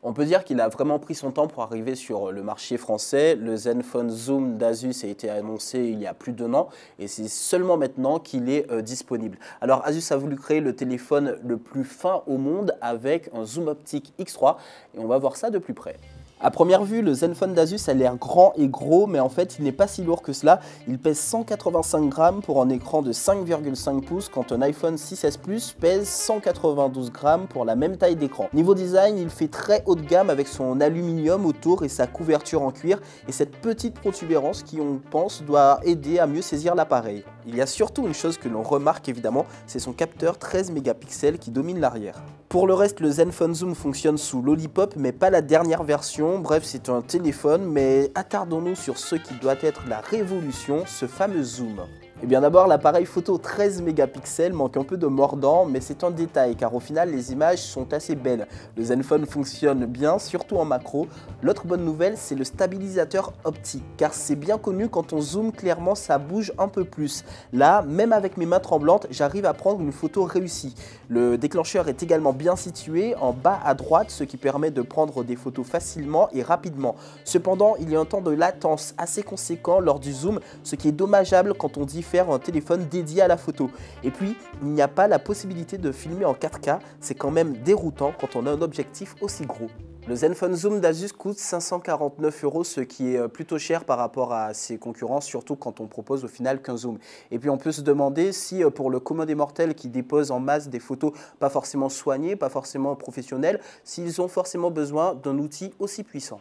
On peut dire qu'il a vraiment pris son temps pour arriver sur le marché français. Le Zenfone Zoom d'Asus a été annoncé il y a plus d'1 an et c'est seulement maintenant qu'il est disponible. Alors Asus a voulu créer le téléphone le plus fin au monde avec un zoom optique X3 et on va voir ça de plus près. À première vue, le Zenfone d'Asus a l'air grand et gros, mais en fait, il n'est pas si lourd que cela. Il pèse 185 grammes pour un écran de 5,5 pouces, quand un iPhone 6S Plus pèse 192 grammes pour la même taille d'écran. Niveau design, il fait très haut de gamme avec son aluminium autour et sa couverture en cuir, et cette petite protubérance qui, on pense, doit aider à mieux saisir l'appareil. Il y a surtout une chose que l'on remarque évidemment, c'est son capteur 13 mégapixels qui domine l'arrière. Pour le reste, le Zenfone Zoom fonctionne sous Lollipop, mais pas la dernière version. Bref, c'est un téléphone, mais attardons-nous sur ce qui doit être la révolution, ce fameux zoom. Et bien d'abord, l'appareil photo 13 mégapixels manque un peu de mordant, mais c'est un détail car au final les images sont assez belles. Le Zenfone fonctionne bien, surtout en macro. L'autre bonne nouvelle, c'est le stabilisateur optique, car c'est bien connu, quand on zoome clairement ça bouge un peu plus. Là, même avec mes mains tremblantes, j'arrive à prendre une photo réussie. Le déclencheur est également bien situé en bas à droite, ce qui permet de prendre des photos facilement et rapidement. Cependant, il y a un temps de latence assez conséquent lors du zoom, ce qui est dommageable quand on dit faire un téléphone dédié à la photo. Et puis, il n'y a pas la possibilité de filmer en 4K, c'est quand même déroutant quand on a un objectif aussi gros. Le Zenfone Zoom d'Asus coûte 549 €, ce qui est plutôt cher par rapport à ses concurrents, surtout quand on propose au final qu'un zoom. Et puis on peut se demander si pour le commun des mortels qui dépose en masse des photos pas forcément soignées, pas forcément professionnelles, s'ils ont forcément besoin d'un outil aussi puissant.